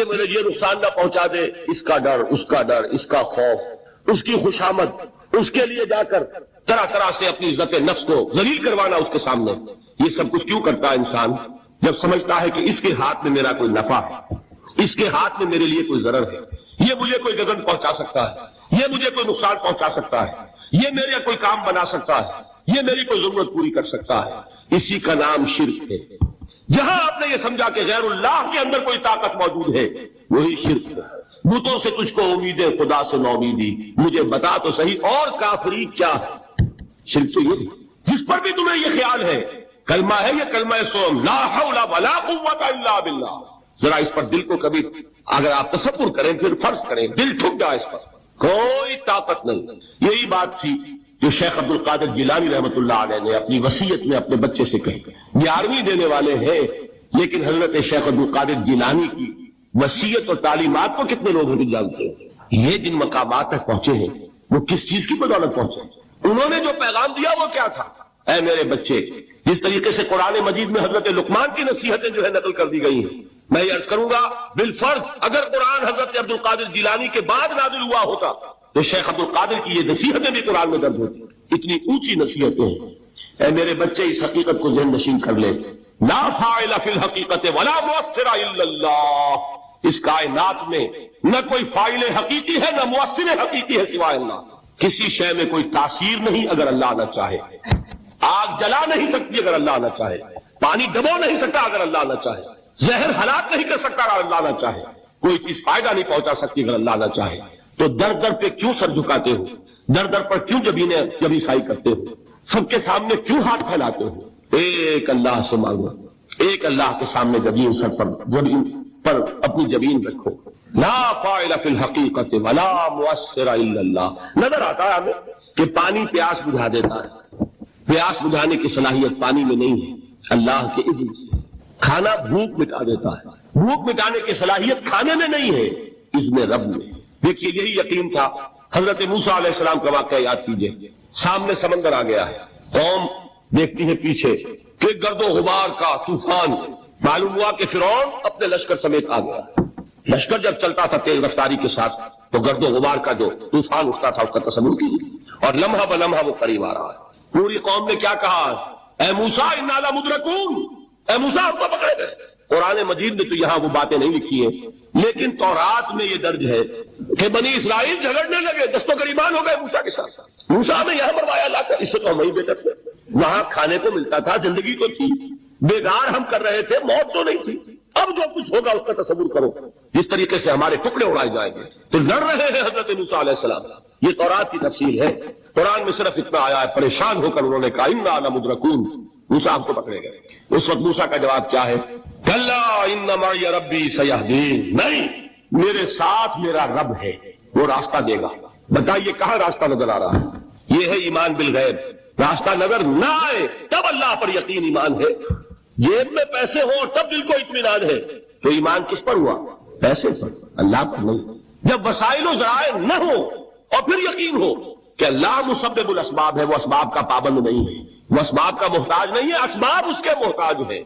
یہ مجھے یہ نقصان نہ پہنچا دے، اس کا ڈر، اس کا ڈر، اس کا خوف، اس کی خوشامد، اس کے لیے جا کر طرح طرح سے اپنی عزت نفس کو ذلیل کروانا اس کے سامنے. یہ سب کچھ کیوں کرتا ہے انسان؟ جب سمجھتا ہے کہ اس کے ہاتھ میں میرا کوئی نفع ہے، اس کے ہاتھ میں میرے لیے کوئی ضرر ہے، یہ مجھے کوئی گزن پہنچا سکتا ہے، یہ مجھے کوئی نقصان پہنچا سکتا ہے، یہ میرے کوئی کام بنا سکتا ہے، یہ میری کوئی ضرورت پوری کر سکتا ہے. اسی کا نام شرک ہے. جہاں آپ نے یہ سمجھا کہ غیر اللہ کے اندر کوئی طاقت موجود ہے، وہی شرک ہے. بتوں سے تجھ کو امیدیں، خدا سے نومیدی، مجھے بتا تو صحیح اور کافری کیا ہے. شرک تو یہ جس پر بھی تمہیں یہ خیال ہے کلمہ ہے، یہ کلمہ سوم لا حول ولا قوت الا باللہ. ذرا اس پر دل کو کبھی اگر آپ تصور کریں، پھر فرض کریں، دل ٹھک جائے اس پر، کوئی طاقت نہیں. یہی بات تھی جو شیخ عبد القادر جیلانی رحمۃ اللہ علیہ نے اپنی وصیت میں اپنے بچے سے کہی. 11ویں دینے والے ہیں، لیکن حضرت شیخ عبد القادر جیلانی کی وصیت اور تعلیمات کو کتنے لوگ نہیں جانتے ہیں؟ یہ جن مقامات تک پہنچے ہیں وہ کس چیز کی بدولت پہنچے؟ انہوں نے جو پیغام دیا وہ کیا تھا؟ اے میرے بچے، جس طریقے سے قرآن مجید میں حضرت لقمان کی نصیحتیں جو ہے نقل کر دی گئی ہیں، میں یہ عرض کروں گا بالفرض اگر قرآن حضرت عبد القادر جیلانی کے بعد نازل ہوا ہوتا تو شیخ عبد القادر کی یہ نصیحتیں بھی قرآن میں درج ہوتی. اتنی اونچی نصیحتیں ہیں. اے میرے بچے، اس حقیقت کو ذہن نشین کر لے، لا فاعل فی الحقیقت ولا مؤثر الا اللہ. اس کائنات میں نہ کوئی فاعل حقیقی ہے، نہ مؤثر حقیقی ہے سوائے اللہ. کسی شے میں کوئی تاثیر نہیں اگر اللہ نہ چاہے. آگ جلا نہیں سکتی اگر اللہ نہ چاہے، پانی ڈبو نہیں سکتا اگر اللہ نہ چاہے، زہر ہلاک نہیں کر سکتا اگر اللہ نہ چاہے، کوئی چیز فائدہ نہیں پہنچا سکتی اگر اللہ نہ چاہے. تو در در پہ کیوں سر جھکاتے ہو؟ در در پر کیوں جبیں سائی کرتے ہو؟ سب کے سامنے کیوں ہاتھ پھیلاتے ہو؟ ایک اللہ سے مانگو، ایک اللہ کے سامنے جبین سر پر اپنی جبین رکھو. لا فاعل فی الحقیقت ولا مؤثر الا اللہ. نظر آتا ہے ہمیں کہ پانی پیاس بجھا دیتا ہے، پیاس بجھانے کی صلاحیت پانی میں نہیں ہے، اللہ کے اذن سے. کھانا بھوک مٹا دیتا ہے، بھوک مٹانے کی صلاحیت کھانے میں نہیں ہے، اذن رب میں. دیکھیے یہی یقین تھا. حضرت موسیٰ علیہ السلام کا واقعہ یاد کیجئے. سامنے سمندر آ گیا ہے، قوم دیکھتی ہے پیچھے کہ گرد و غبار کا طوفان. معلوم ہوا کہ فرعون اپنے لشکر سمیت آ گیا. لشکر جب چلتا تھا تیز رفتاری کے ساتھ تو گرد و غبار کا جو طوفان اٹھتا تھا اس کا تصور کیجیے، اور لمحہ بلمحہ وہ قریب آ رہا ہے. پوری قوم نے کیا کہا؟ اے موسیٰ انا لمدرکون، اے موسیٰ ہم کو پکڑے گئے. قرآن مجید میں تو یہاں وہ باتیں نہیں لکھی ہیں، لیکن تورات میں یہ درج ہے کہ بنی اسرائیل جھگڑنے لگے، دست و گریبان ہو گئے موسیٰ کے ساتھ. موسیٰ نے یہاں مروایا لا کر، اس سے تو ہم وہیں بہتر تھے. وہاں کھانے کو ملتا تھا، زندگی تو تھی، بیگار ہم کر رہے تھے، موت تو نہیں تھی. اب جو کچھ ہوگا اس کا تصور کرو، جس طریقے سے ہمارے ٹکڑے اڑائے جائیں گے. تو لڑ رہے ہیں حضرت موسیٰ علیہ السلام. یہ تورات کی تفصیل ہے. قرآن میں صرف اتنا آیا ہے، پریشان ہو کر انہوں نے کہا انا لمدرکون، موسیٰ ہم کو پکڑے گئے. اس وقت موسیٰ کا جواب کیا ہے؟ کلا ان معی ربی سیہدین. نہیں، میرے ساتھ میرا رب ہے، وہ راستہ دے گا. بتائیے کہاں راستہ نظر آ رہا ہے؟ یہ ہے ایمان بالغیب. راستہ نظر نہ آئے تب اللہ پر یقین ایمان ہے. جیب میں پیسے ہو تب دل کو اطمینان ہے. تو ایمان کس پر ہوا؟ پیسے پر، اللہ پر نہیں. جب وسائل و ذرائع نہ ہو اور پھر یقین ہو کہ اللہ مسبب الاسباب ہے، وہ اسباب کا پابند نہیں ہے، وہ اسباب کا محتاج نہیں ہے، اسباب اس کے محتاج ہے.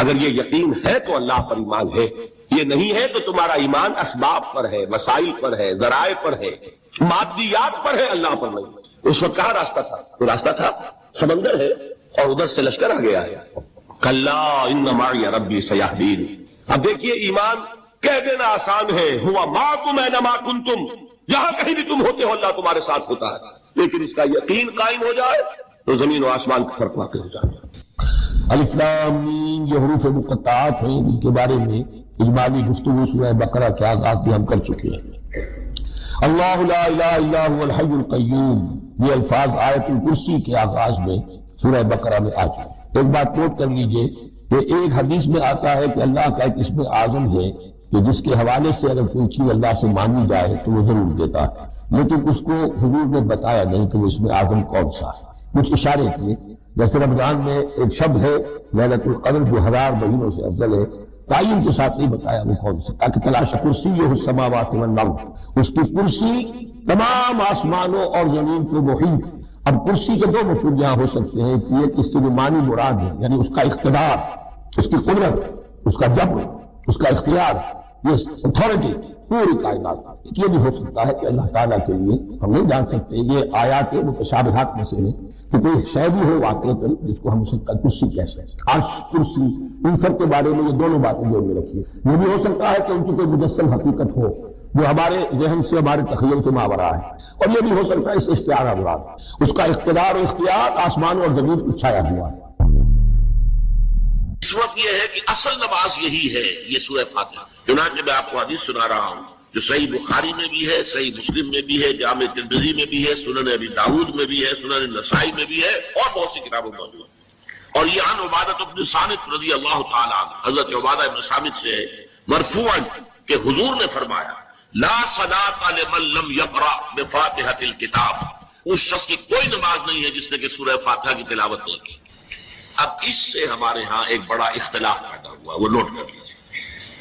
اگر یہ یقین ہے تو اللہ پر ایمان ہے، یہ نہیں ہے تو تمہارا ایمان اسباب پر ہے، وسائل پر ہے، ذرائع پر ہے، مادیات پر ہے، اللہ پر نہیں. اس وقت کہاں راستہ تھا؟ تو راستہ تھا سمندر ہے اور ادھر سے لشکر آ گیا ہے. کلا ان معی ربی سیہدین. اب دیکھیے ایمان کہہ دینا آسان ہے، ہوا معکم اینما کنتم، جہاں کہیں بھی تم ہوتے ہو اللہ تمہارے ساتھ ہوتا ہے. لیکن اس کا یقین قائم ہو جائے تو زمین و آسمان کا فرق واقع ہو جائے. الف لام میم یہ حروف مقطعات ہیں، ان کے بارے میں اجمالی گفتگو سورہ بقرہ کے آغاز بھی ہم کر چکے ہیں. اللہ لا الہ الا هو الحی القیوم، یہ الفاظ آیت الکرسی کے آغاز میں سورہ بقرہ میں آ چکے. ایک بات نوٹ کر لیجئے کہ ایک حدیث میں آتا ہے کہ اللہ کا ایک اسم اعظم ہے کہ جس کے حوالے سے اگر کوئی چیز اللہ سے مانگی جائے تو وہ ضرور دیتا ہے، لیکن اس کو حضور نے بتایا نہیں کہ وہ اسم اعظم کون سا ہے. کچھ اشارے کیے، جیسے رمضان میں ایک شب ہے لیلۃ القدر جو 1000 مہینوں سے افضل ہے، تعین کے ساتھ نہیں بتایا وہ کون سا، تاکہ تلاش کرسیہ السماوات والارض، اس کی کرسی تمام آسمانوں اور زمین کو محیط. اب کرسی کے دو مفہوم یہاں ہو سکتے ہیں، ایک اس کے معنی مراد ہے، یعنی اس کا اقتدار، اس کی قدرت، اس کا جبر، اس کا اختیار، یہ اتھارٹی پوری کائنات کی. یہ بھی ہو سکتا ہے کہ اللہ تعالیٰ کے لیے ہم نہیں جان سکتے، یہ آیات متشابہات میں سے ہے کہ کوئی شے بھی ہو واقعتاً جس کو ہم اسے کرسی کہہ سکتے، عرش کرسی، ان سب کے بارے میں یہ دونوں باتیں جو میں رکھی ہے. یہ بھی ہو سکتا ہے کہ ان کی کوئی مجسم حقیقت ہو جو ہمارے ذہن سے، ہمارے تخیل سے ماورا ہے، اور یہ بھی ہو سکتا ہے اس استعارہ مراد اس کا اقتدار و اختیار آسمان اور زمین پر چھایا ہوا ہے. اس وقت یہ ہے کہ اصل نماز یہی ہے، یہ سورہ فاتحہ. چنانچہ میں آپ کو حدیث سنا رہا ہوں جو صحیح بخاری میں بھی ہے، صحیح مسلم میں بھی ہے، جامع ترمذی میں بھی ہے، سنن ابی داؤد میں بھی ہے، سنن نسائی میں بھی ہے، اور بہت سی کتابوں میں موجود ہے. اور یہ عن عبادہ بن صامت رضی اللہ تعالی عنہ، حضرت عبادہ بن صامت سے ہے مرفوعا کہ حضور نے فرمایا لا صلاۃ لمن لم یقرأ بفاتحۃ الکتاب، اس شخص کی کوئی نماز نہیں ہے جس نے کہ سورہ فاتحہ کی تلاوت نہیں کی. اب اس سے ہمارے ہاں ایک بڑا اختلاف پیدا ہوا، وہ نوٹ کر لیجیے.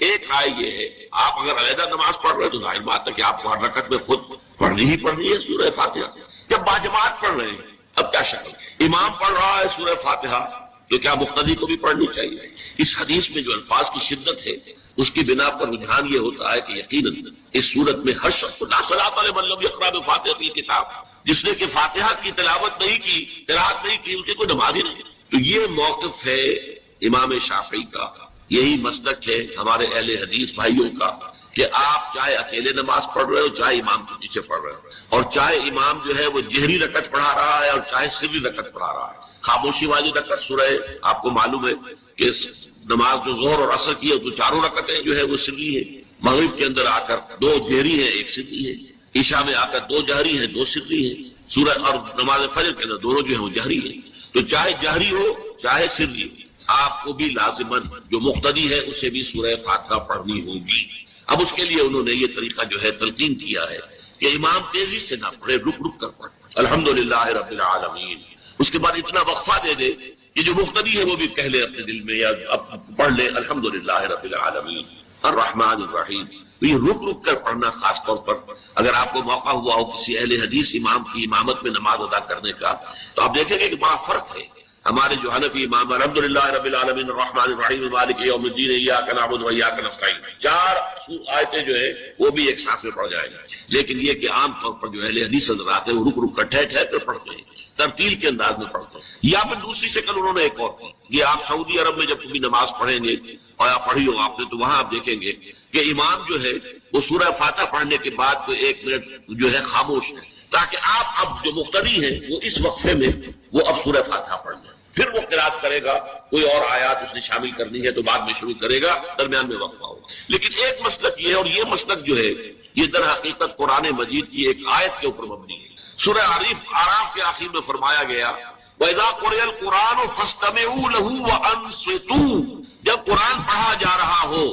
ایک رائے یہ ہے آپ اگر علیحدہ نماز پڑھ رہے ہیں تو ظاہر بات ہے کہ آپ کو ہر رکعت میں خود پڑھنی ہی پڑھنی ہے سورہ فاتحہ. جب باجماعت پڑھ رہے ہیں اب کیا شکل، امام پڑھ رہا ہے سورہ فاتحہ تو کیا مقتدی کو بھی پڑھنی چاہیے؟ اس حدیث میں جو الفاظ کی شدت ہے اس کی بنا پر رجحان یہ ہوتا ہے کہ یقیناً اس صورت میں ہر شخص لا صلاۃ لمن لم یقرأ بفاتحۃ الکتاب، جس نے کہ فاتحہ کی تلاوت نہیں کی، قرات نہیں کی، اس کی کوئی نماز ہی نہیں. تو یہ موقف ہے امام شافعی کا، یہی مسلک ہے ہمارے اہل حدیث بھائیوں کا کہ آپ چاہے اکیلے نماز پڑھ رہے ہو، چاہے امام کے پیچھے پڑھ رہے ہو، اور چاہے امام جو ہے وہ جہری رکعت پڑھا رہا ہے اور چاہے سری رکعت پڑھا رہا ہے. خاموشی والی رکعت سورہ، آپ کو معلوم ہے کہ نماز جو ظہر اور عصر کی ہے تو چاروں رکعتیں جو ہے وہ سری ہے. مغرب کے اندر آ کر دو جہری ہیں ایک سری ہے، عشاء میں آ کر دو جہری ہیں دو سری ہیں، سورہ اور نماز فجر کے اندر دونوں جو ہیں وہ جہری ہیں. تو چاہے جہری ہو چاہے سری ہو آپ کو بھی لازماً جو مقتدی ہے اسے بھی سورہ فاتحہ پڑھنی ہوگی. اب اس کے لیے انہوں نے یہ طریقہ جو ہے تلقین کیا ہے کہ امام تیزی سے نہ پڑھے، رک رک کر پڑھے الحمدللہ رب العالمین، اس کے بعد اتنا وقفہ دے دے کہ جو مقتدی ہے وہ بھی کہہ لے اپنے دل میں یا پڑھ لے الحمدللہ رب العالمین الرحمن الرحیم. یہ رک رک کر پڑھنا، خاص طور پر اگر آپ کو موقع ہوا ہو کسی اہل حدیث امام کی امامت میں نماز ادا کرنے کا تو آپ دیکھیں گے کہ بڑا فرق ہے. ہمارے جو حنفی امام الحمدللہ رب العالمین الرحمن الرحیم مالک یوم الدین ایاک نعبد و ایاک نستعین، 4 آیتیں جو ہے وہ بھی ایک ساتھ میں پڑھ جائیں گے. لیکن یہ کہ عام طور پر جو اہل حدیث حضرات ہیں وہ رک رک کر ٹھہر ٹھہر کر پڑھتے ہیں، ترتیل کے انداز میں پڑھتے ہیں. یا پھر دوسری شکل انہوں نے ایک اور کی، یہ آپ سعودی عرب میں جب کبھی نماز پڑھیں گے اور آپ پڑھی ہو آپ نے تو وہاں آپ دیکھیں گے کہ امام جو ہے وہ سورہ فاتحہ پڑھنے کے بعد تو 1 منٹ جو ہے خاموش ہے تاکہ آپ اب جو مقتدی ہیں وہ اس وقفے میں وہ اب سورہ فاتحہ پڑھ لیں. پھر وہ قرات کرے گا، کوئی اور آیات اس نے شامل کرنی ہے تو بعد میں شروع کرے گا، درمیان میں وقفہ ہوگا. لیکن ایک مسلک یہ ہے، اور یہ مسلک جو ہے یہ در حقیقت قرآن مجید کی ایک آیت کے اوپر مبنی ہے. سورہ اعراف کے آخر میں فرمایا گیا وَإِذَا قُرِئَ الْقُرْآنُ فَاسْتَمِعُوا لَهُ وَأَنصِتُوا، جب قرآن پڑھا جا رہا ہو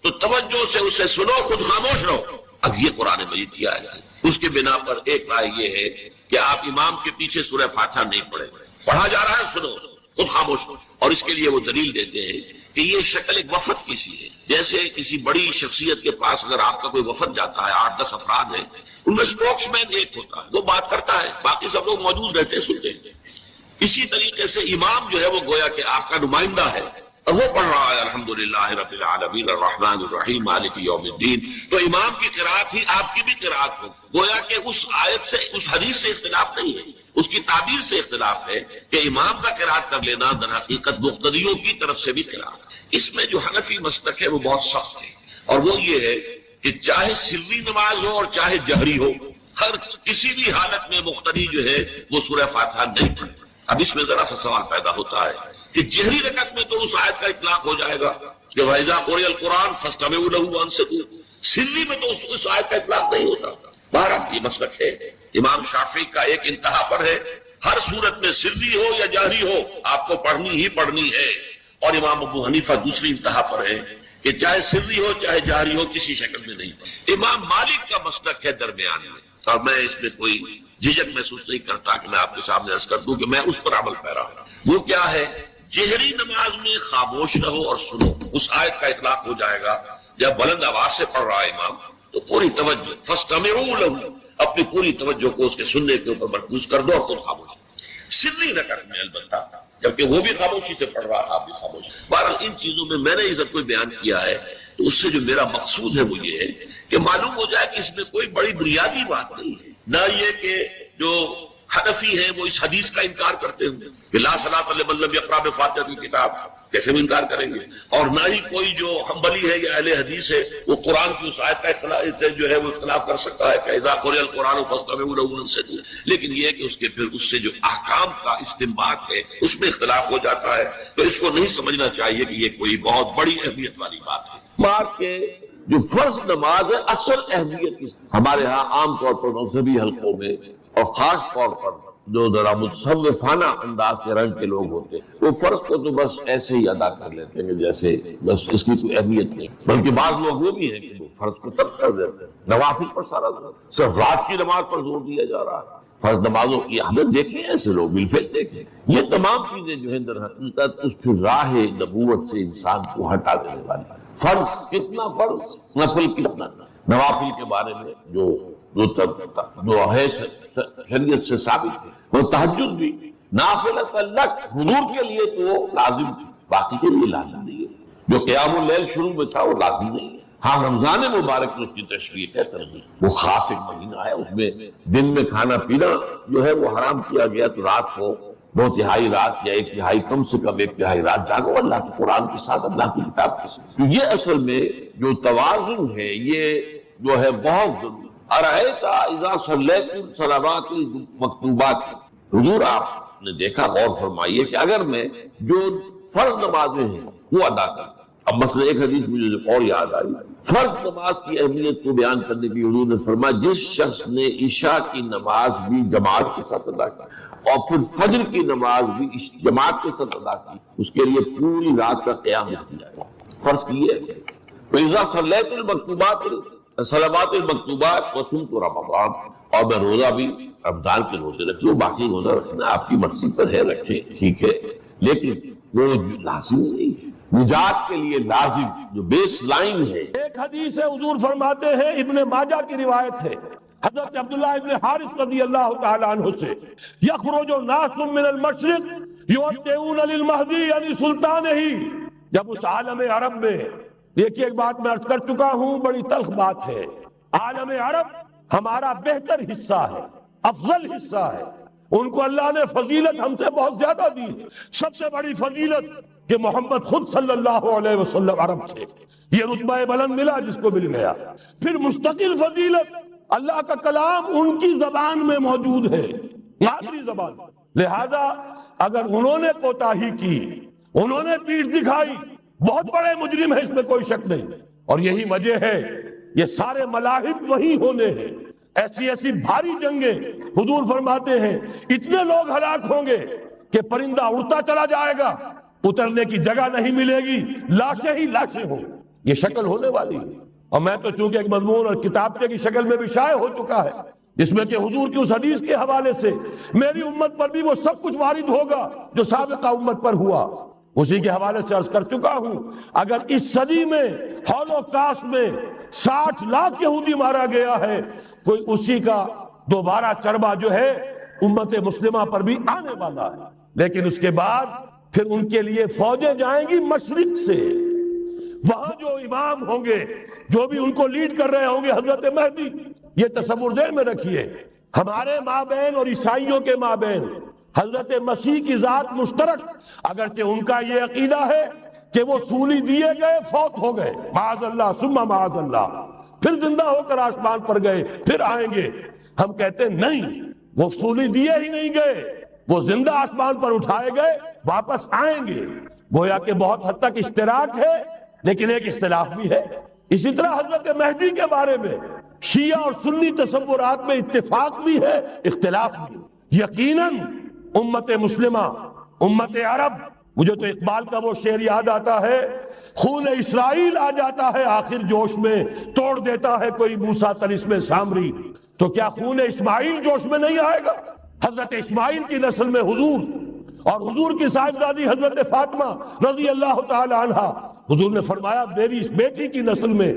تو توجہ سے اسے سنو، خود خاموش رہو. اب یہ قرآن مجید کی آیت ہے. اس کے بنا پر ایک رائے یہ ہے کہ آپ امام کے پیچھے سورہ فاتحہ نہیں پڑھیں، پڑھا جا رہا ہے سنو، خود خاموش ہو. اور اس کے لیے وہ دلیل دیتے ہیں کہ یہ شکل ایک وفد کی سی ہے. جیسے کسی بڑی شخصیت کے پاس اگر آپ کا کوئی وفد جاتا ہے، 8-10 افراد ہیں، ان میں اسپوکس مین ایک ہوتا ہے، وہ بات کرتا ہے، باقی سب لوگ موجود رہتے ہیں، سنتے ہیں. اسی طریقے سے امام جو ہے وہ گویا کہ آپ کا نمائندہ ہے اور وہ پڑھ رہا ہے الحمدللہ رب العالمین الرحمن الرحیم مالک یوم الدین. تو امام کی قرات ہی آپ کی بھی قرات ہو. گویا کہ اس آیت سے، اس حدیث سے اختلاف نہیں ہے، اس کی تعبیر سے اختلاف ہے کہ امام کا قرات کر لینا در حقیقت مقتدیوں کی طرف سے بھی قرات. اس میں جو حنفی مسلک ہے وہ بہت سخت ہے، اور وہ یہ ہے کہ چاہے سری نماز ہو اور چاہے جہری ہو، ہر کسی بھی حالت میں مقتدی جو ہے وہ سورہ فاتحہ نہیں پڑھے. اب اس میں ذرا سا سوال پیدا ہوتا ہے کہ جہری رکعت میں تو اس آیت کا اطلاق ہو جائے گا کہ وَإِذَا قُرِئَ الْقُرْآنُ فَاسْتَمِعُوا لَهُ وَأَنصِتُوا، سری میں تو اس آیت کا اطلاق نہیں ہوتا. بہرحال یہ مسلک ہے امام شافعی کا، ایک انتہا پر ہے، ہر صورت میں سری ہو یا جہری ہو آپ کو پڑھنی ہی پڑھنی ہے. اور امام ابو حنیفہ دوسری انتہا پر ہے کہ چاہے سری ہو چاہے جہری ہو کسی شکل میں نہیں. امام مالک کا مسلک ہے درمیان میں، اور میں اس میں کوئی جھجک محسوس نہیں کرتا کہ میں آپ کے سامنے عرض کر دوں کہ میں اس پر عمل پیرا ہوں. وہ کیا ہے، جہری نماز میں خاموش رہو اور سنو. اس آیت کا اطلاق ہو جائے گا جب بلند آواز سے پڑھ رہا ہے امام تو پوری توجہ فَاسْتَمِعُوا لَهُ، اپنی پوری توجہ کو اس کے سننے کے اوپر مرکوز کر دو اور خود خاموش. سری رکعت میں البتہ، جبکہ وہ بھی خاموشی سے پڑھ رہا تھا، آپ بھی خاموشی۔ بہرحال ان چیزوں میں میں نے یہ سب کوئی بیان کیا ہے تو اس سے جو میرا مقصود ہے وہ یہ ہے کہ معلوم ہو جائے کہ اس میں کوئی بڑی بنیادی بات نہیں ہے، نہ یہ کہ جو حنفی ہیں وہ اس حدیث کا انکار کرتے ہیں کہ لا صلاۃ لمن لم یقرأ بفاتحۃ الکتاب، کیسے بھی انکار کریں گے، اور نہ ہی کوئی جو حنبلی ہے یا اہل حدیث ہے وہ قرآن کی اس آیت کا اختلاف جو ہے وہ اختلاف کر سکتا ہے کہ اذا قرئ القرآن فاستمعوا له وانصتوا، لیکن یہ ہے کہ اس کے پھر اس سے جو احکام کا استنباط ہے اس میں اختلاف ہو جاتا ہے، تو اس کو نہیں سمجھنا چاہیے کہ یہ کوئی بہت بڑی اہمیت والی بات ہے۔ مار کے جو فرض نماز ہے اصل اہمیت کی ہمارے ہاں عام طور پر مذہبی حلقوں میں اور خاص طور پر جو ذرا متصوفانہ انداز کے رنگ کے لوگ ہوتے ہیں وہ فرض کو تو بس ایسے ہی ادا کر لیتے ہیں جیسے بس اس کی کوئی اہمیت نہیں، بلکہ بعض لوگ وہ بھی ہیں کہ وہ فرض کو ترک کر دیتے ہیں، نوافل پر سارا صرف رات کی نماز پر زور دیا جا رہا ہے، فرض نمازوں کی ہمیں دیکھیں ایسے لوگ بالفعل دیکھیں۔ یہ تمام چیزیں جو ہیں در حقیقت اس پھر راہ نبوت سے انسان کو ہٹا دینے والی۔ فرض کتنا فرض، نفل کتنا، نوافل کے بارے میں جو ہے شریعت سے ثابت ہے، وہ تہجد بھی نافلۃ لک، حضور کے لیے تو لازم تھی، باقی کے لیے لازم نہیں ہے، جو قیام اللیل شروع میں تھا وہ لازم نہیں ہے۔ ہاں رمضان مبارک میں اس کی تشریح ہے، ترغیب، وہ خاص ایک مہینہ ہے، اس میں دن میں کھانا پینا جو ہے وہ حرام کیا گیا، تو رات کو دو تہائی رات یا ایک تہائی، کم سے کم ایک تہائی رات جاگو اللہ کے قرآن کے ساتھ، اللہ کی کتاب کے ساتھ۔ تو یہ اصل میں جو توازن ہے یہ جو ہے بہت ضروری۔ ارأیت اذا صلیت الصلوات المکتوبات، حضور آپ نے دیکھا، غور فرمائیے کہ اگر میں جو فرض نمازیں ہیں وہ ادا کروں، اب مثلا ایک حدیث مجھے اور یاد آئی، فرض نماز کی اہمیت کو بیان کرنے کی حضور نے فرمایا جس شخص نے عشاء کی نماز بھی جماعت کے ساتھ ادا کی اور پھر فجر کی نماز بھی جماعت کے ساتھ ادا کی، اس کے لیے پوری رات کا قیام کیا جائے گا۔ فرض کیے اذا صلیت المکتوبات صلوات المکتوبات وصمت رمضان، اور میں روزہ بھی رمضان کے روزے رکھ لوں، باقی روزہ رکھنا آپ کی مرضی پر ہے، رکھیں ٹھیک ہے، لیکن وہ لازم نہیں ہے، نجات کے لیے لازم جو بیس لائن ہے۔ ایک حدیث ہے، حضور فرماتے ہیں، ابن ماجہ کی روایت ہے حضرت عبداللہ ابن حارث رضی اللہ تعالی عنہ سے، یخرج ناس من المشرق یودعون للمہدی یعنی سلطان ہی، جب اس عالم عرب میں، دیکھیے ایک بات میں عرض کر چکا ہوں، بڑی تلخ بات ہے، عالم عرب ہمارا بہتر حصہ ہے، افضل حصہ ہے، ان کو اللہ نے فضیلت ہم سے بہت زیادہ دی، سب سے بڑی فضیلت کہ محمد خود صلی اللہ علیہ وسلم عرب تھے، یہ رتبہ بلند ملا جس کو مل گیا۔ پھر مستقل فضیلت، اللہ کا کلام ان کی زبان میں موجود ہے، مادری زبان، لہذا اگر انہوں نے کوتاہی کی، انہوں نے پیٹھ دکھائی، بہت بڑے مجرم ہیں، اس میں کوئی شک نہیں، اور یہی وجہ ہے یہ سارے ملاحب وہی ہونے ہیں، ایسی ایسی بھاری جنگیں، حضور فرماتے ہیں اتنے لوگ ہلاک ہوں گے کہ پرندہ اڑتا چلا جائے گا، اترنے کی جگہ نہیں ملے گی، لاشیں ہی لاشیں ہوں، یہ شکل ہونے والی ہے۔ اور میں تو چونکہ ایک مضمون اور کتابچے کی شکل میں بھی شائع ہو چکا ہے، جس میں کہ حضور کی اس حدیث کے حوالے سے میری امت پر بھی وہ سب کچھ وارد ہوگا جو سابقہ امت پر ہوا، اسی کے حوالے سے عرض کر چکا ہوں۔ اگر اس صدی میں ہولوکاسٹ میں 60 لاکھ یہودی مارا گیا ہے، کوئی اسی کا دوبارہ چربا جو ہے امت مسلمہ پر بھی آنے والا ہے، لیکن اس کے بعد پھر ان کے لیے فوجیں جائیں گی مشرق سے، وہاں جو امام ہوں گے، جو بھی ان کو لیڈ کر رہے ہوں گے حضرت مہدی، یہ تصور ذہن میں رکھیے، ہمارے مابین اور عیسائیوں کے مابین حضرت مسیح کی ذات مشترک، اگرچہ ان کا یہ عقیدہ ہے کہ وہ سولی دیے گئے، فوت ہو گئے، معاذ اللہ ثم معاذ اللہ، پھر زندہ ہو کر آسمان پر گئے، پھر آئیں گے، ہم کہتے ہیں نہیں، وہ سولی دیے ہی نہیں گئے، وہ زندہ آسمان پر اٹھائے گئے، واپس آئیں گے، گویا کہ بہت حد تک اشتراک ہے، لیکن ایک اختلاف بھی ہے۔ اسی طرح حضرت مہدی کے بارے میں شیعہ اور سنی تصورات میں اتفاق بھی ہے، اختلاف بھی، یقیناً امت مسلمہ، امت عرب، مجھے تو اقبال کا وہ شعر یاد آتا ہے، خون اسرائیل آ جاتا ہے آخر جوش میں، توڑ دیتا ہے کوئی موسیٰ طلسم سامری، تو کیا خون اسماعیل جوش میں نہیں آئے گا؟ حضرت اسماعیل کی نسل میں حضور، اور حضور کی صاحبزادی حضرت فاطمہ رضی اللہ تعالی عنہ، حضور نے فرمایا میری اس بیٹی کی نسل میں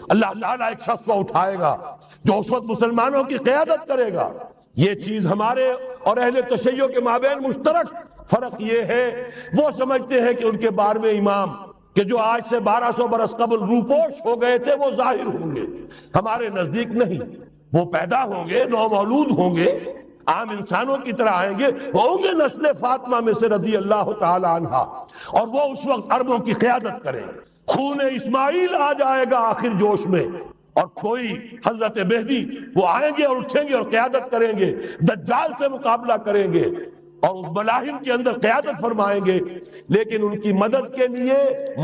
اللہ تعالیٰ ایک شخص کو اٹھائے گا جو اس وقت مسلمانوں کی قیادت کرے گا، یہ چیز ہمارے اور اہل تشیع کے مابین مشترک فرق یہ ہے، وہ سمجھتے ہیں کہ ان کے 12ویں امام کہ جو آج سے 1200 برس قبل روپوش ہو گئے تھے وہ ظاہر ہوں گے، ہمارے نزدیک نہیں، وہ پیدا ہوں گے، نو مولود ہوں گے، عام انسانوں کی طرح آئیں گے، ہوں گے نسل فاطمہ میں سے رضی اللہ تعالی عنہا، اور وہ اس وقت عربوں کی قیادت کریں گے، خون اسماعیل آ جائے گا آخر جوش میں، اور کوئی حضرت مہدی وہ آئیں گے اور اٹھیں گے اور قیادت کریں گے، دجال سے مقابلہ کریں گے اور اس ملاحم کے اندر قیادت فرمائیں گے، لیکن ان کی مدد کے لیے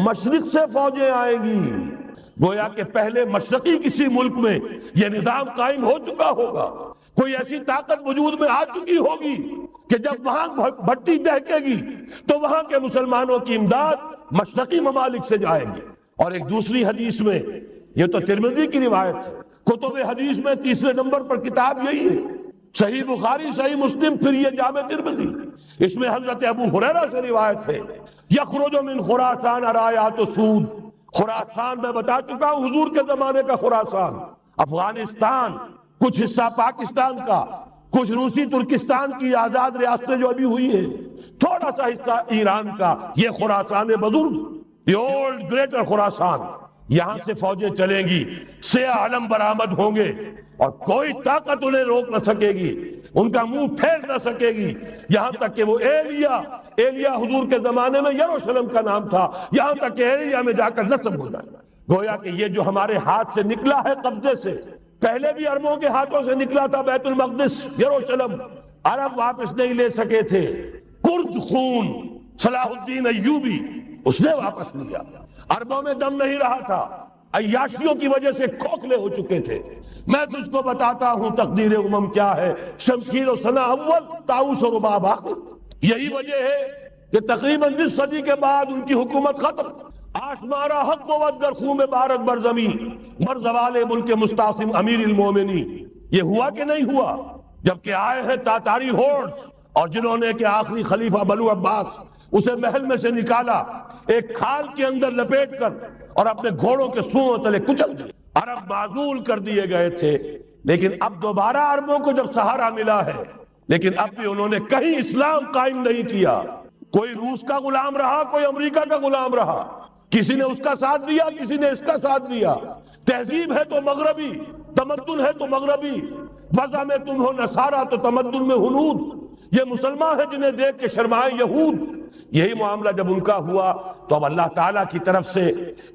مشرق سے فوجیں آئیں گی، گویا کہ پہلے مشرقی کسی ملک میں یہ نظام قائم ہو چکا ہوگا، کوئی ایسی طاقت وجود میں آ چکی ہوگی کہ جب وہاں بھٹی دہکے گی تو وہاں کے مسلمانوں کی امداد مشرقی ممالک سے جائے گی۔ اور ایک دوسری حدیث میں، یہ تو ترمذی کی روایت ہے، کتب حدیث میں تیسرے نمبر پر کتاب یہی ہے، صحیح بخاری، صحیح مسلم، پھر یہ جامع ترمذی، اس میں حضرت ابو ہریرہ سے روایت ہے، یخرج من خراسان رایات سود، خراسان میں بتا چکا ہوں حضور کے زمانے کا خراسان، افغانستان، کچھ حصہ پاکستان کا، کچھ روسی ترکستان کی آزاد ریاستیں جو ابھی ہوئی ہیں، تھوڑا سا حصہ ایران کا، یہ خراسان بزرگ، یہ اولڈ گریٹر خراسان، یہاں سے فوجیں چلیں گی، سیاہ علم برآمد ہوں گے اور کوئی طاقت انہیں روک نہ سکے گی، ان کا منہ پھیر نہ سکے گی، یہاں تک کہ وہ ایلیا حضور کے زمانے میں یروشلم کا نام تھا، یہاں تک کہ ایلیا میں جا کر نصب ہو جائے۔ گویا کہ یہ جو ہمارے ہاتھ سے نکلا ہے قبضے سے، پہلے بھی عربوں کے ہاتھوں سے نکلا تھا بیت المقدس، یروشلم، عرب واپس نہیں لے سکے تھے، کرد خون صلاح الدین ایوبی اس نے واپس لیا، عربوں میں دم نہیں رہا تھا، عیاشیوں کی وجہ سے کھوکھلے ہو چکے تھے۔ میں تجھ کو بتاتا ہوں تقدیر امم کیا ہے، شمشیر و سنا اول، طاؤس و رباب آخر۔ یہی وجہ ہے کہ تقریباً 20 صدی کے بعد ان کی حکومت ختم، آشمارا حق بود در خون بارد بر زمین، بر زوال ملک مستعصم امیر المومنین۔ یہ ہوا کہ نہیں ہوا؟ جبکہ آئے ہیں تاتاری ہورڈز، اور جنہوں نے کہ آخری خلیفہ بنو عباس اسے محل میں سے نکالا، ایک کھال کے اندر لپیٹ کر اور اپنے گھوڑوں کے سوؤں تلے کچل دیے، عرب معزول کر دیے گئے تھے۔ لیکن اب دوبارہ عربوں کو جب سہارا ملا ہے، لیکن اب بھی انہوں نے کہیں اسلام قائم نہیں کیا، کوئی روس کا غلام رہا، کوئی امریکہ کا غلام رہا، کسی نے اس کا ساتھ دیا، کسی نے اس کا ساتھ دیا، تہذیب ہے تو مغربی، تمدن ہے تو مغربی، وضع میں تم ہو نصارہ تو تمدن میں ہنود، یہ مسلمان ہیں جنہیں دیکھ کے شرمائے یہود۔ یہی معاملہ جب ان کا ہوا تو اب اللہ تعالیٰ کی طرف سے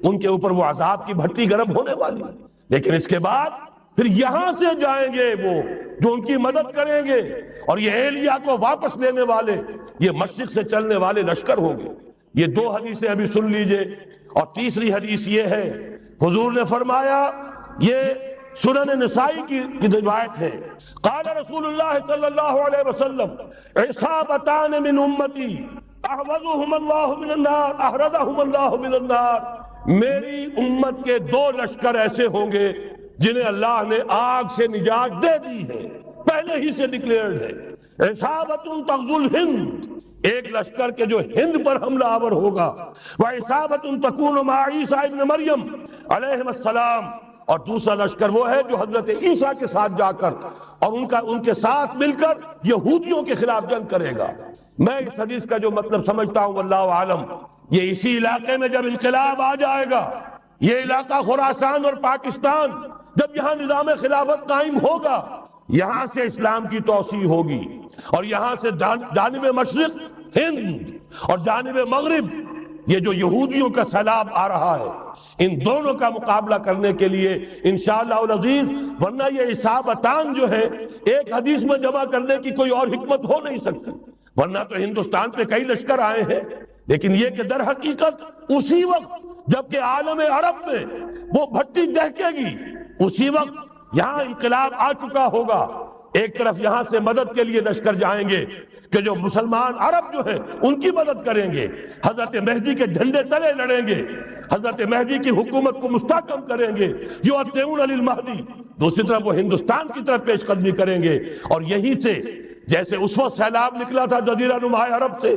ان کے اوپر وہ عذاب کی بھٹی گرم ہونے والی، لیکن اس کے بعد پھر یہاں سے جائیں گے وہ جو ان کی مدد کریں گے، اور یہ ایلیا کو واپس لینے والے، یہ مشرق سے چلنے والے لشکر ہوں گے۔ یہ 2 حدیثیں ابھی سن لیجئے، اور تیسری حدیث یہ ہے، حضور نے فرمایا، یہ سنن نسائی کی روایت ہے، قال رسول اللہ صلی اللہ علیہ وسلم عصابتان من امتی احوزهم اللہ من النار احرزهم اللہ من النار، میری امت کے 2 لشکر ایسے ہوں گے جنہیں اللہ نے آگ سے نجات دے دی ہے، پہلے ہی سے ڈکلیئرڈ ہے۔ عصابت تغزو الہند، ایک لشکر کے جو ہند پر حملہ آور ہوگا، وعصابت تکون مع عیسیٰ ابن مریم علیہ السلام، اور دوسرا لشکر وہ ہے جو حضرت عیسیٰ کے ساتھ جا کر اور ان کے ساتھ مل کر یہودیوں کے خلاف جنگ کرے گا۔ میں اس حدیث کا جو مطلب سمجھتا ہوں واللہ عالم، یہ اسی علاقے میں جب انقلاب آ جائے گا، یہ علاقہ خراسان اور پاکستان، جب یہاں نظام خلافت قائم ہوگا، یہاں سے اسلام کی توسیع ہوگی، اور یہاں سے جانب مشرق ہند اور جانب مغرب یہ جو یہودیوں کا سیلاب آ رہا ہے، ان دونوں کا مقابلہ کرنے کے لیے انشاءاللہ العزیز، ورنہ یہ عصابتان جو ہے ایک حدیث میں جمع کرنے کی کوئی اور حکمت ہو نہیں سکتی، ورنہ تو ہندوستان پہ کئی لشکر آئے ہیں، لیکن یہ کہ در حقیقت اسی وقت جبکہ عالم عرب میں وہ بھٹی دہکے گی، اسی وقت یہاں انقلاب آ چکا ہوگا، ایک طرف یہاں سے مدد کے لیے لشکر جائیں گے کہ جو مسلمان عرب جو ہیں ان کی مدد کریں گے، حضرت مہدی کے جھنڈے تلے لڑیں گے، حضرت مہدی کی حکومت کو مستحکم کریں گے، یعطون للمہدی، دوسری طرف وہ ہندوستان کی طرف پیش قدمی کریں گے، اور یہیں سے جیسے اس وقت سیلاب نکلا تھا جزیرہ نما عرب سے،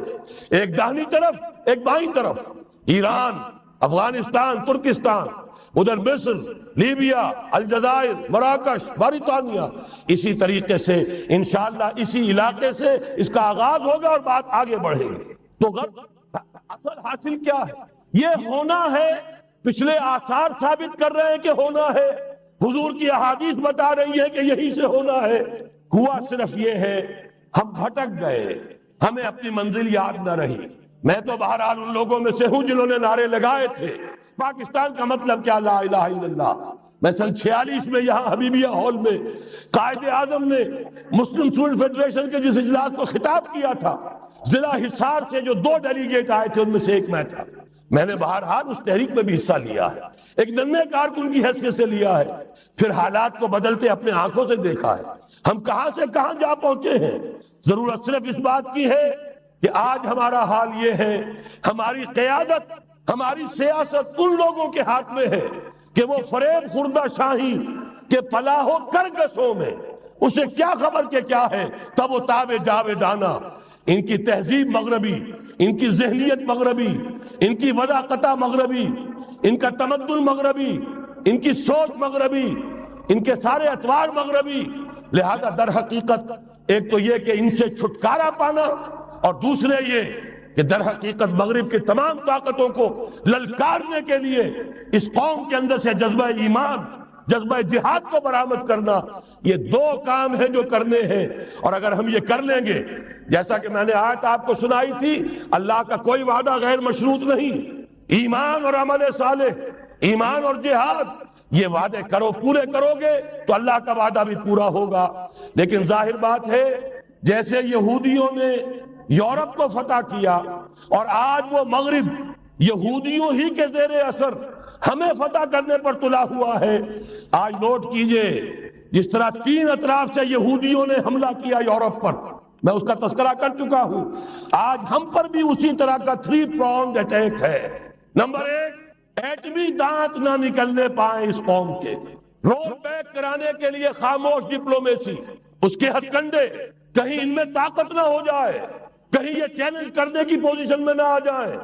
ایک داہنی طرف ایک بائیں طرف، ایران، افغانستان، ترکستان، ادھر مصر، لیبیا، الجزائر، مراکش، موریتانیہ. اسی طریقے سے انشاءاللہ اسی علاقے سے اس کا آغاز ہوگا اور بات آگے بڑھے گی. تو اصل حاصل کیا ہے؟ یہ ہونا ہے. پچھلے آثار ثابت کر رہے ہیں کہ ہونا ہے، حضور کی احادیث بتا رہی ہے کہ یہی سے ہونا ہے. ہوا صرف یہ ہے ہم بھٹک گئے، ہمیں اپنی منزل یاد نہ رہی. میں تو بہرحال ان لوگوں میں سے ہوں جنہوں نے نعرے لگائے تھے پاکستان کا مطلب کیا، لا الہ الا اللہ. میں سن 46 میں یہاں حبیبیہ ہال میں قائد اعظم نے مسلم اسٹوڈنٹ فیڈریشن کے جس اجلاس کو خطاب کیا تھا، ضلع حصار سے جو 2 ڈیلیگیٹ آئے تھے ان میں سے ایک میں تھا. میں نے بہرحال اس تحریک میں بھی حصہ لیا ہے، ایک ننھے کارکن کی حیثیت سے لیا ہے. پھر حالات کو بدلتے اپنے آنکھوں سے دیکھا ہے. ہم کہاں سے کہاں جا پہنچے ہیں. ضرورت صرف اس بات کی ہے کہ آج ہمارا حال یہ ہے، ہماری قیادت، ہماری سیاست ان لوگوں کے ہاتھ میں ہے کہ وہ فریب خوردہ شاہی کے فلاح و کرگسوں میں اسے کیا خبر کہ کیا ہے، تب وہ تاب جاویدانہ. ان کی تہذیب مغربی، ان کی ذہنیت مغربی، ان کی وضاقتہ مغربی، ان کا تمدن مغربی، ان کی سوچ مغربی، ان کے سارے اطوار مغربی. لہذا در حقیقت ایک تو یہ کہ ان سے چھٹکارا پانا، اور دوسرے یہ کہ در حقیقت مغرب کی تمام طاقتوں کو للکارنے کے لیے اس قوم کے اندر سے جذبہ ایمان، جذبہ جہاد کو برآمد کرنا. یہ 2 کام ہیں جو کرنے ہیں، اور اگر ہم یہ کر لیں گے، جیسا کہ میں نے آیت آپ کو سنائی تھی، اللہ کا کوئی وعدہ غیر مشروط نہیں. ایمان اور عمل صالح، ایمان اور جہاد، یہ وعدے پورے کرو گے تو اللہ کا وعدہ بھی پورا ہوگا. لیکن ظاہر بات ہے جیسے یہودیوں نے یورپ کو فتح کیا اور آج وہ مغرب یہودیوں ہی کے زیر اثر ہمیں فتح کرنے پر تلا ہوا ہے. آج نوٹ کیجئے جس طرح 3 اطراف سے یہودیوں نے حملہ کیا یورپ پر، میں اس کا تذکرہ کر چکا ہوں، آج ہم پر بھی اسی طرح کا 3 pronged اٹیک ہے. نمبر 1، ایٹمی دانت نہ نکلنے پائیں اس قوم کے، رول بیک کرانے کے لیے خاموش ڈپلومیسی، اس کے ہتھ کنڈے، کہیں ان میں طاقت نہ ہو جائے، کہیں یہ چیلنج کرنے کی پوزیشن میں نہ آ جائیں.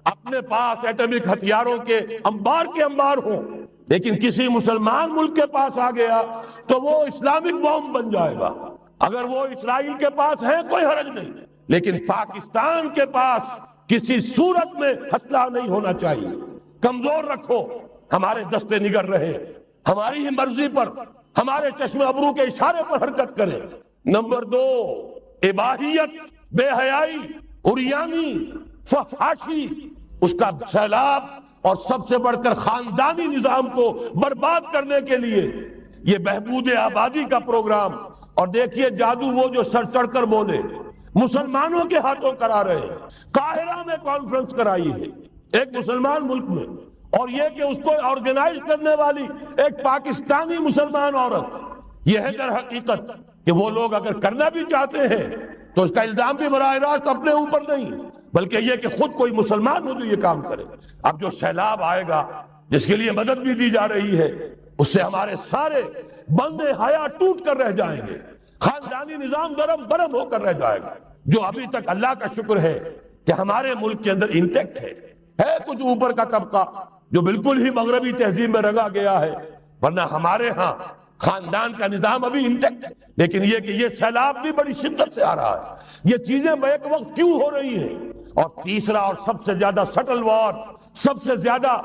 اپنے پاس ایٹمک ہتھیاروں کے انبار ہوں، لیکن کسی مسلمان ملک کے پاس آ گیا تو وہ اسلامک بوم بن جائے گا. اگر وہ اسرائیل کے پاس ہے کوئی حرج نہیں، لیکن پاکستان کے پاس کسی صورت میں ہتھیار نہیں ہونا چاہیے. کمزور رکھو، ہمارے دستے نگر رہے، ہماری ہی مرضی پر، ہمارے چشم ابرو کے اشارے پر حرکت کرے. نمبر 2، اباحیت، بے حیائی، عریانی، فحاشی، اس کا سیلاب، اور سب سے بڑھ کر خاندانی نظام کو برباد کرنے کے لیے یہ بہبود آبادی کا پروگرام. اور دیکھیے جادو وہ جو سر چڑھ کر بولے مسلمانوں کے ہاتھوں کرا رہے ہیں. قاہرہ میں کانفرنس کرائی ہے ایک مسلمان ملک میں، اور یہ کہ اس کو آرگنائز کرنے والی ایک پاکستانی مسلمان عورت. یہ ہے در حقیقت کہ وہ لوگ اگر کرنا بھی چاہتے ہیں تو اس کا الزام بھی براہ راست اپنے اوپر نہیں، بلکہ یہ کہ خود کوئی مسلمان ہو جو یہ کام کرے. اب جو سیلاب آئے گا جس کے لیے مدد بھی دی جا رہی ہے، اس سے ہمارے سارے بندے حیا ٹوٹ کر رہ جائیں گے، خاندانی نظام درم برم ہو کر رہ جائے گا. جو ابھی تک اللہ کا شکر ہے کہ ہمارے ملک کے اندر انٹیکٹ ہے کچھ اوپر کا طبقہ جو بالکل ہی مغربی تہذیب میں رنگا گیا ہے، ورنہ ہمارے ہاں خاندان کا نظام ابھی انٹیکٹ ہے. لیکن یہ کہ یہ سیلاب بھی بڑی شدت سے آ رہا ہے، یہ چیزیں بیک وقت کیوں ہو رہی ہیں. اور تیسرا اور سب سے زیادہ سٹل وار، سب سے زیادہ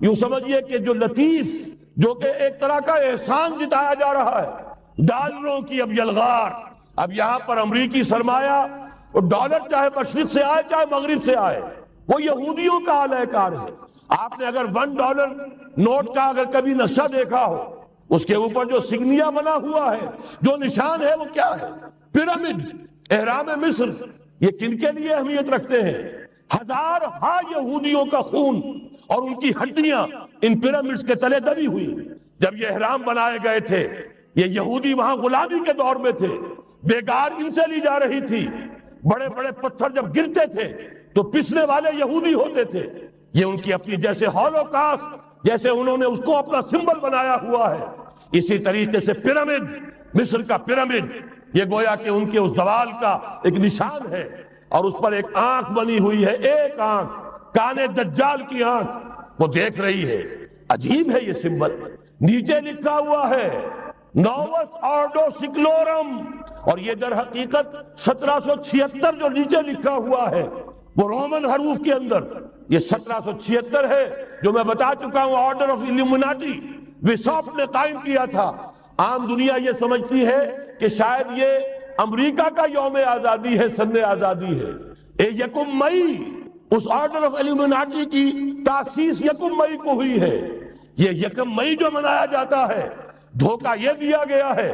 یوں سمجھیے کہ جو لطیف، جو کہ ایک طرح کا احسان جتایا جا رہا ہے، ڈالروں کی اب یلغار. اب یہاں پر امریکی سرمایہ، وہ ڈالر چاہے مشرق سے آئے چاہے مغرب سے آئے، وہ یہودیوں کا اعلی کار ہے. آپ نے اگر $1 نوٹ کا اگر کبھی نقشہ دیکھا ہو، اس کے اوپر جو سگنیا بنا ہوا ہے، جو نشان ہے، وہ کیا ہے؟ پیرامڈ، احرام مصر. یہ کن کے لیے اہمیت رکھتے ہیں؟ ہزارہا یہودیوں کا خون اور ان کی ہڈیاں ان پیرامڈز کے تلے دبی ہوئی. جب یہ احرام بنائے گئے تھے، یہ یہودی وہاں غلامی کے دور میں تھے، بیگار ان سے لی جا رہی تھی. بڑے بڑے پتھر جب گرتے تھے تو پسنے والے یہودی ہوتے تھے. یہ ان کی اپنی جیسے ہولوکاسٹ، جیسے انہوں نے اس کو اپنا سمبل بنایا ہوا ہے، اسی طریقے سے پیرامڈ، مصر کا پیرامڈ، یہ گویا کہ ان کے اس زوال کا ایک نشان ہے. اور اس پر ایک آنکھ بنی ہوئی ہے، ایک آنکھ، کان دجال کی آنکھ، وہ دیکھ رہی ہے عجیب ہے یہ سمبل، نیچے لکھا ہوا ہے نووس آرڈو سکلورم، اور یہ در حقیقت 1776 جو نیچے لکھا ہوا ہے وہ رومن حروف کے اندر یہ 1776 ہے، جو میں بتا چکا ہوں آرڈر آف ایلومیناٹی وساف نے قائم کیا تھا۔ عام دنیا یہ سمجھتی ہے کہ شاید یہ امریکہ کا یوم آزادی ہے، سن آزادی ہے۔ یکم مئی، اس آرڈر آف ایلومیناٹی کی تاسیس یکم مئی کو ہوئی ہے۔ یہ یکم مئی جو منایا جاتا ہے، دھوکہ یہ دیا گیا ہے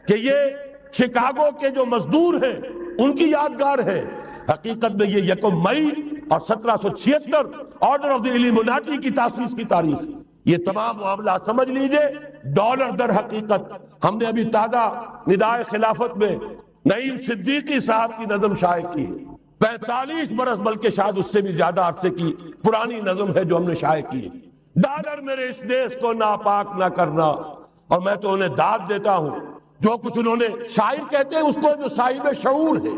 کہ یہ شکاگو کے جو مزدور ہیں ان کی یادگار ہے، حقیقت میں یہ یکم مئی اور 1776 آرڈر آف دی ایلومیناٹی کی تاسیس کی تاریخ۔ یہ تمام معاملات سمجھ لیجئے، ڈالر در حقیقت ہم نے ابھی تازہ ندائے خلافت میں نعیم صدیقی صاحب کی نظم شائع کی ہے، 45 برس بلکہ شاید اس سے بھی زیادہ عرصے کی پرانی نظم ہے جو ہم نے شائع کی ہے۔ ڈالر میرے اس دیش کو ناپاک نہ کرنا، اور میں تو انہیں داد دیتا ہوں، جو کچھ انہوں نے، شاعر کہتے ہیں اس کو جو صاحب شعور ہے،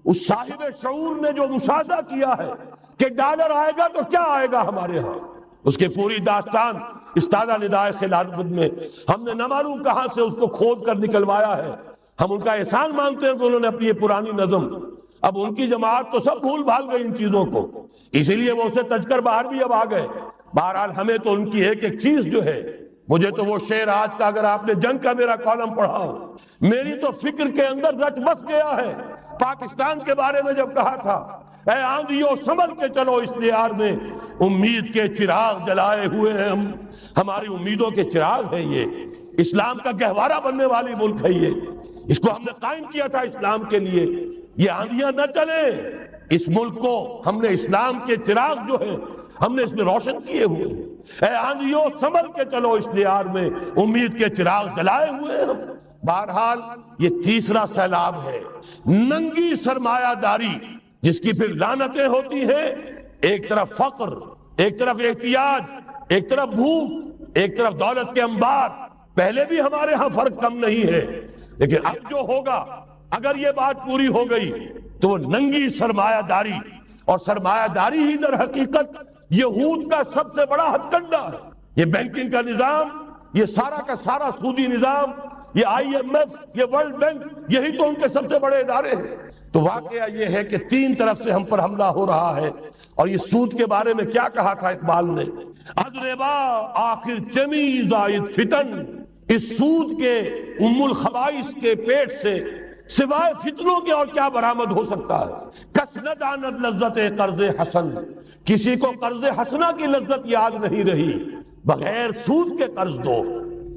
اس صاحب شعور نے جو مشاہدہ کیا ہے کہ ڈالر آئے گا تو کیا آئے گا ہمارے ہاں، اس کے پوری داستان اس تازہ ندائے خلافت میں ہم نے نہ معلوم کہاں سے اس کو کھود کر نکلوایا ہے۔ ہم ان کا احسان مانتے ہیں کہ انہوں نے اپنی یہ پرانی نظم، اب ان کی جماعت تو سب بھول بھال گئی ان چیزوں کو، اسی لیے وہ اسے تج کر باہر بھی اب آ گئے۔ بہرحال ہمیں تو ان کی ایک ایک چیز جو ہے، مجھے تو وہ شعر آج کا اگر آپ نے جنگ کا میرا کالم پڑھا ہو، میری تو فکر کے اندر رچ بس گیا ہے۔ پاکستان کے بارے میں جب کہا تھا اے آندھیوں سنبھل کے چلو اس دیار میں، امید کے چراغ جلائے ہوئے ہیں ہم، ہماری امیدوں کے چراغ ہیں یہ، اسلام کا گہوارہ بننے والی ملک ہے یہ، اس کو ہم نے قائم کیا تھا اسلام کے لیے، یہ آندھیاں نہ چلیں، اس ملک کو ہم نے اسلام کے چراغ جو ہے ہم نے اس میں روشن کیے ہوئے ہیں۔ اے آندھیوں سنبھل کے چلو اس دیار میں، امید کے چراغ جلائے ہوئے ہیں ہم۔ بہرحال یہ تیسرا سیلاب ہے، ننگی سرمایہ داری، جس کی پھر لعنتیں ہوتی ہیں، ایک طرف فقر، ایک طرف احتیاج، ایک طرف بھوک، ایک طرف دولت کے انبار۔ پہلے بھی ہمارے ہاں فرق کم نہیں ہے، لیکن اب جو ہوگا اگر یہ بات پوری ہو گئی تو وہ ننگی سرمایہ داری، اور سرمایہ داری ہی در حقیقت یہود کا سب سے بڑا ہتھ کنڈا ہے۔ یہ بینکنگ کا نظام، یہ سارا کا سارا سودی نظام، یہ آئی ایم ایف، یہ ورلڈ بینک، یہی تو ان کے سب سے بڑے ادارے ہیں۔ تو واقعہ یہ ہے کہ تین طرف سے ہم پر حملہ ہو رہا ہے، اور یہ سود کے بارے میں کیا کہا تھا اقبال نے، ادربا آخر چمی زائد فتن، اس سود کے ام الخبائث کے پیٹ سے سوائے فتنوں کے اور کیا برآمد ہو سکتا ہے۔ کس نہ داند لذت قرض حسن، کسی کو قرض حسنہ کی لذت یاد نہیں رہی، بغیر سود کے قرض دو۔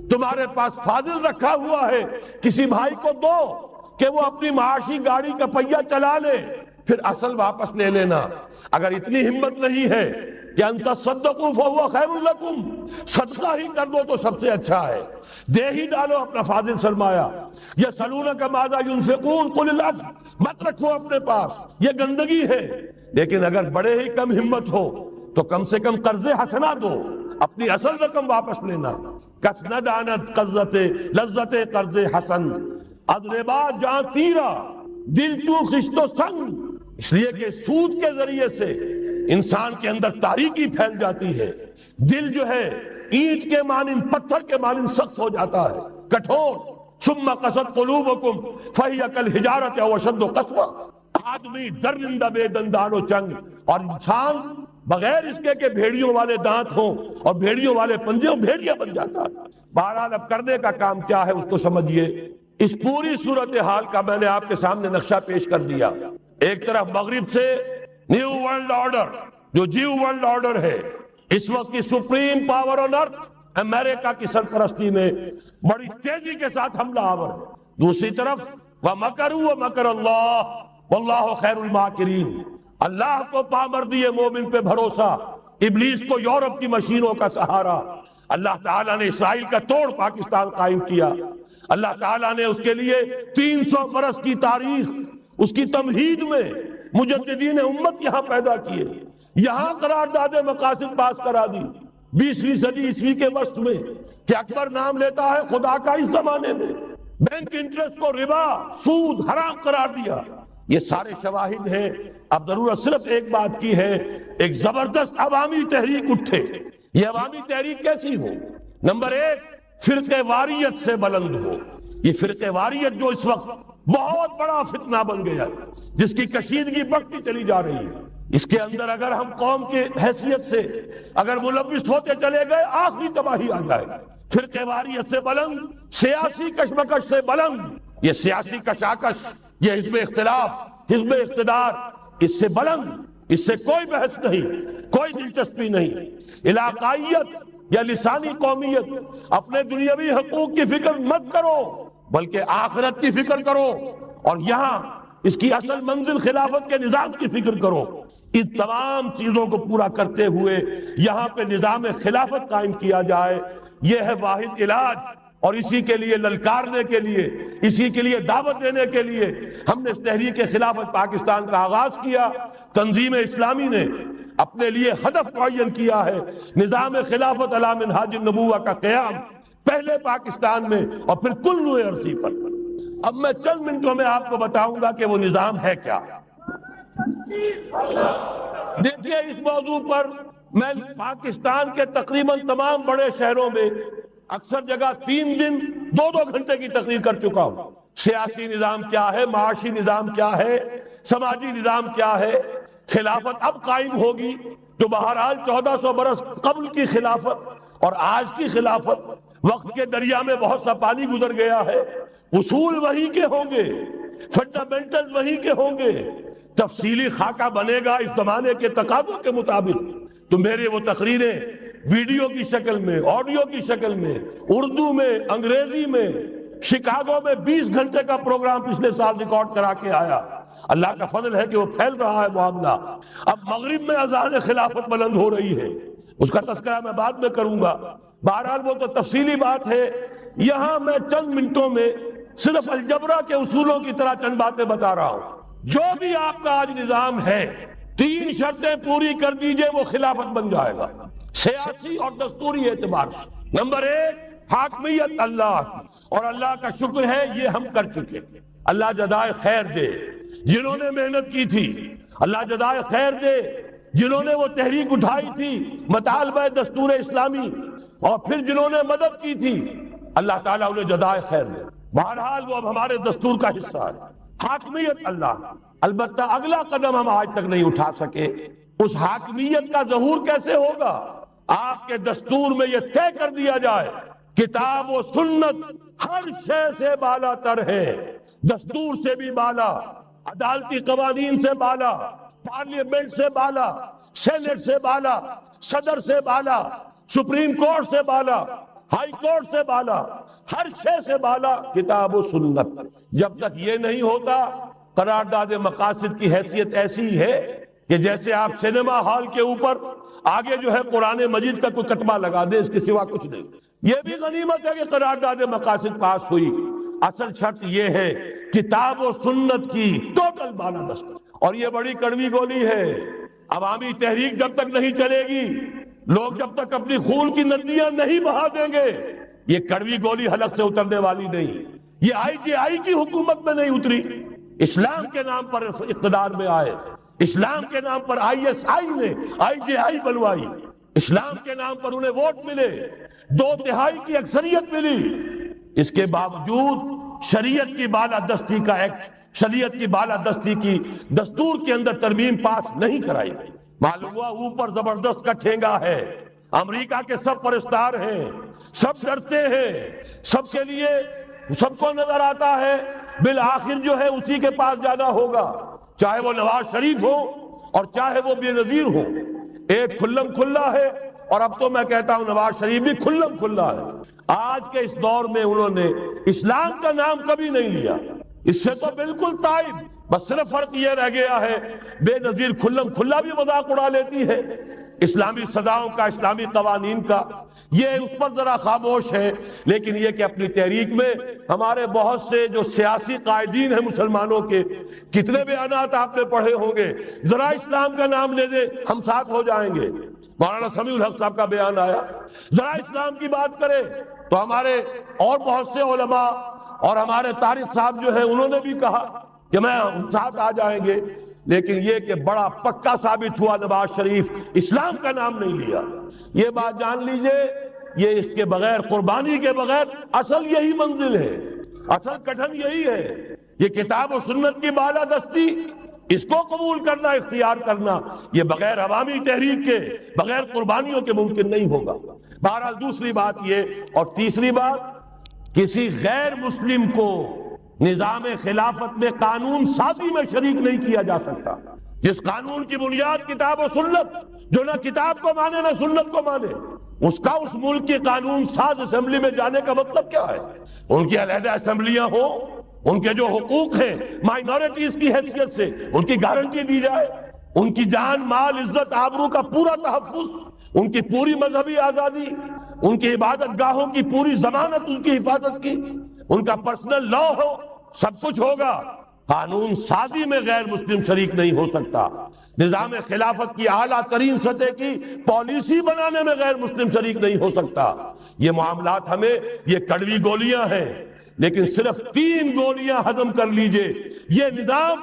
تمہارے پاس فاضل رکھا ہوا ہے، کسی بھائی کو دو کہ وہ اپنی معاشی گاڑی کا پہیہ چلا لے، پھر اصل واپس لے لینا۔ اگر اتنی ہمت نہیں ہے کہ ان تصدقوا فهو خیر لکم، صدقہ ہی کر دو تو سب سے اچھا ہے، دے ہی ڈالو اپنا فاضل سرمایہ۔ یسألونک ماذا ينفقون قل العفو، مت رکھو اپنے پاس، یہ گندگی ہے۔ لیکن اگر بڑے ہی کم ہمت ہو تو کم سے کم قرض حسنہ دو، اپنی اصل رقم واپس لینا۔ کس نہ دانت لذت قرض حسن، ادربا جاں تیرا دل چو خشت و سنگ، اس لیے کہ سود کے ذریعے سے انسان کے اندر تاریکی پھیل جاتی ہے، دل جو ہے اینٹ کے مانند، پتھر کے مانند سخت ہو جاتا ہے، کٹھور۔ ثم قست قلوبکم فہی کالحجارۃ او اشد قسوہ، آدمی درندہ بے دندان و چنگ، اور انسان بغیر اس کے کہ بھیڑیوں والے دانت ہوں اور بھیڑیوں والے پنجے ہوں، بھیڑیا بن جاتا ہے۔ بہرحال اب کرنے کا کام کیا ہے اس کو سمجھیے۔ اس پوری صورتحال کا میں نے آپ کے سامنے نقشہ پیش کر دیا۔ ایک طرف مغرب سے نیو ورلڈ آرڈر، جو جیو ورلڈ آرڈر ہے، اس وقت کی سپریم پاور آن ارتھ امریکہ کی سرپرستی میں بڑی تیزی کے ساتھ حملہ آور ہے۔ دوسری طرف وَمَكَرُوا وَمَكَرَ اللَّهُ وَاللَّهُ خَيْرُ الْمَاكِرِينَ، اللہ کو پامردی مومن پہ بھروسہ، ابلیس کو یورپ کی مشینوں کا سہارا۔ اللہ تعالیٰ نے اسرائیل کا توڑ پاکستان قائم کیا، اللہ تعالیٰ نے اس کے لیے 300 برس کی تاریخ، اس کی تمہید میں مجددین امت یہاں پیدا کیے، یہاں قرارداد مقاصد پاس کرا دی 20ویں صدی عیسوی کے وسط میں، کہ اکبر نام لیتا ہے خدا کا اس زمانے میں، بینک انٹرسٹ کو ربا، سود، حرام قرار دیا۔ یہ سارے شواہد ہیں۔ اب ضرورت صرف ایک بات کی ہے، ایک زبردست عوامی تحریک اٹھے، یہ عوامی تحریک کیسی ہو؟ نمبر ایک، فرقہ واریت سے بلند ہو۔ یہ فرقہ واریت جو اس وقت بہت بڑا فتنہ بن گیا، جس کی کشیدگی بڑھتی چلی جا رہی ہے، اس کے اندر اگر ہم قوم کی حیثیت سے اگر ملوث ہوتے چلے گئے، آخری تباہی آ جائے گی۔ فرقہ واریت سے بلند، سیاسی کشمکش سے بلند، یہ سیاسی کشاکش، یہ حزب اختلاف، حزب اقتدار، اس سے بلند، اس سے کوئی بحث نہیں، کوئی دلچسپی نہیں۔ علاقائیت یا لسانی قومیت، اپنے دنیاوی حقوق کی فکر مت کرو، بلکہ آخرت کی فکر کرو، اور یہاں اس کی اصل منزل خلافت کے نظام کی فکر کرو۔ ان تمام چیزوں کو پورا کرتے ہوئے یہاں پہ نظام خلافت قائم کیا جائے، یہ ہے واحد علاج۔ اور اسی کے لیے للکارنے کے لیے، اسی کے لیے دعوت دینے کے لیے ہم نے اس تحریک خلافت پاکستان کا آغاز کیا۔ تنظیم اسلامی نے اپنے لیے ہدف معین کیا ہے، نظام خلافت علی منہاج النبوہ کا قیام، پہلے پاکستان میں اور پھر کل نوع عرصی پر۔ اب میں چند منٹوں میں آپ کو بتاؤں گا کہ وہ نظام ہے کیا۔ دیکھیے، اس موضوع پر میں پاکستان کے تقریباً تمام بڑے شہروں میں اکثر جگہ 3 دن 2 گھنٹے کی تقریر کر چکا ہوں۔ سیاسی نظام کیا ہے، معاشی نظام کیا ہے، سماجی نظام کیا ہے، خلافت اب قائم ہوگی جو بہرحال 1400 برس قبل کی خلافت اور آج کی خلافت، وقت کے دریا میں بہت سا پانی گزر گیا ہے، اصول وہی کے ہوں گے، فنڈامنٹل وہی کے ہوں گے، تفصیلی خاکہ بنے گا اس زمانے کے تقاضوں کے مطابق۔ تو میرے وہ تقریریں ویڈیو کی شکل میں، آڈیو کی شکل میں، اردو میں، انگریزی میں، شکاگو میں 20 گھنٹے کا پروگرام پچھلے سال ریکارڈ کرا کے آیا۔ اللہ کا فضل ہے کہ وہ پھیل رہا ہے معاملہ۔ اب مغرب میں اذان خلافت بلند ہو رہی ہے، اس کا تذکرہ میں بعد میں کروں گا، بہرحال وہ تو تفصیلی بات ہے۔ یہاں میں چند منٹوں میں صرف الجبرا کے اصولوں کی طرح چند باتیں بتا رہا ہوں۔ جو بھی آپ کا آج نظام ہے، 3 شرطیں پوری کر دیجئے، وہ خلافت بن جائے گا، سیاسی اور دستوری اعتبار سے۔ نمبر 1، حاکمیت اللہ کی، اور اللہ کا شکر ہے یہ ہم کر چکے۔ اللہ جزائے خیر دے جنہوں نے محنت کی تھی، اللہ جزائے خیر دے جنہوں نے وہ تحریک اٹھائی تھی مطالبہ دستور اسلامی، اور پھر جنہوں نے مدد کی تھی، اللہ تعالیٰ انہیں جزائے خیر دے۔ بہرحال وہ اب ہمارے دستور کا حصہ ہے، حاکمیت اللہ۔ البتہ اگلا قدم ہم آج تک نہیں اٹھا سکے، اس حاکمیت کا ظہور کیسے ہوگا؟ آپ کے دستور میں یہ طے کر دیا جائے کتاب و سنت ہر شے سے بالا تر ہے، دستور سے بھی بالا، عدالتی قوانین سے بالا، پارلیمنٹ سے بالا، سینٹ سے بالا، صدر سے بالا، سپریم کورٹ سے بالا، ہائی کورٹ سے بالا، ہر شے سے بالا کتاب و سنت۔ جب تک یہ نہیں ہوتا، قرارداد مقاصد کی حیثیت ایسی ہے کہ جیسے آپ سینما ہال کے اوپر آگے جو ہے قرآن مجید کا کوئی کتبہ لگا دے، اس کے سوا کچھ نہیں۔ یہ بھی غنیمت ہے کہ قرارداد مقاصد پاس ہوئی، اصل شرط یہ ہے کتاب و سنت کی ٹوٹل بالادستی۔ اور یہ بڑی کڑوی گولی ہے، عوامی تحریک جب تک نہیں چلے گی، لوگ جب تک اپنی خون کی ندیاں نہیں بہا دیں گے، یہ کڑوی گولی حلق سے اترنے والی نہیں۔ یہ IGI کی حکومت میں نہیں اتری، اسلام کے نام پر اقتدار میں آئے، اسلام کے نام پر ISI نے IGI بنوائی، اسلام کے نام پر انہیں ووٹ ملے، 2/3 کی اکثریت ملی، اس کے باوجود شریعت کی بالادستی کا ایکٹ، شریعت کی بالادستی کی دستور کے اندر ترمیم پاس نہیں کرائی گئی۔ معلوم ہوا اوپر زبردست کا ٹھینگا ہے، امریکہ کے سب پرستار ہیں، سب ڈرتے ہیں، سب کے لیے سب کو نظر آتا ہے بالآخر جو ہے اسی کے پاس جانا ہوگا، چاہے وہ نواز شریف ہو اور چاہے وہ بے نظیر ہو۔ ایک کھلم کھلا ہے، اور اب تو میں کہتا ہوں نواز شریف بھی کھلم کھلا ہے۔ آج کے اس دور میں انہوں نے اسلام کا نام کبھی نہیں لیا، اس سے تو بالکل تائب، بس صرف فرق یہ رہ گیا ہے بے نظیر کھلم کھلا بھی مذاق اڑا لیتی ہے اسلامی سزاؤں کا، اسلامی قوانین کا، یہ اس پر ذرا خاموش ہے۔ لیکن یہ کہ اپنی تحریک میں ہمارے بہت سے جو سیاسی قائدین ہیں مسلمانوں کے، کتنے بیانات آپ نے پڑھے ہوں گے، ذرا اسلام کا نام لے دیں ہم ساتھ ہو جائیں گے۔ مولانا سمیع الحق صاحب کا بیان آیا، ذرا اسلام کی بات کرے تو ہمارے اور بہت سے علماء اور ہمارے طارق صاحب جو ہے انہوں نے بھی کہا کہ میں ساتھ آ جائیں گے۔ لیکن یہ کہ بڑا پکا ثابت ہوا نواز شریف اسلام کا نام نہیں لیا. یہ بات جان لیجئے، یہ اس کے بغیر، قربانی کے بغیر اصل یہی منزل ہے، اصل کٹھن یہی ہے. یہ کتاب و سنت کی بالادستی، اس کو قبول کرنا، اختیار کرنا، یہ بغیر عوامی تحریک کے، بغیر قربانیوں کے ممکن نہیں ہوگا. بہرحال دوسری بات یہ، اور تیسری بات، کسی غیر مسلم کو نظام خلافت میں قانون سازی میں شریک نہیں کیا جا سکتا. جس قانون کی بنیاد کتاب و سنت، جو نہ کتاب کو مانے نہ سنت کو مانے، اس کا اس ملک کی قانون ساز اسمبلی میں جانے کا مطلب کیا ہے؟ ان کی علیحدہ اسمبلیاں ہوں، ان کے جو حقوق ہیں مائنورٹیز کی حیثیت سے ان کی گارنٹی دی جائے، ان کی جان، مال، عزت، آبرو کا پورا تحفظ، ان کی پوری مذہبی آزادی، ان کی عبادت گاہوں کی پوری ضمانت، ان کی حفاظت کی، ان کا پرسنل لا ہو، سب کچھ ہوگا. قانون سازی میں غیر مسلم شریک نہیں ہو سکتا. نظام خلافت کی اعلیٰ ترین سطح کی پالیسی بنانے میں غیر مسلم شریک نہیں ہو سکتا. یہ معاملات ہمیں، یہ کڑوی گولیاں ہیں، لیکن صرف 3 گولیاں ہضم کر لیجئے، یہ نظام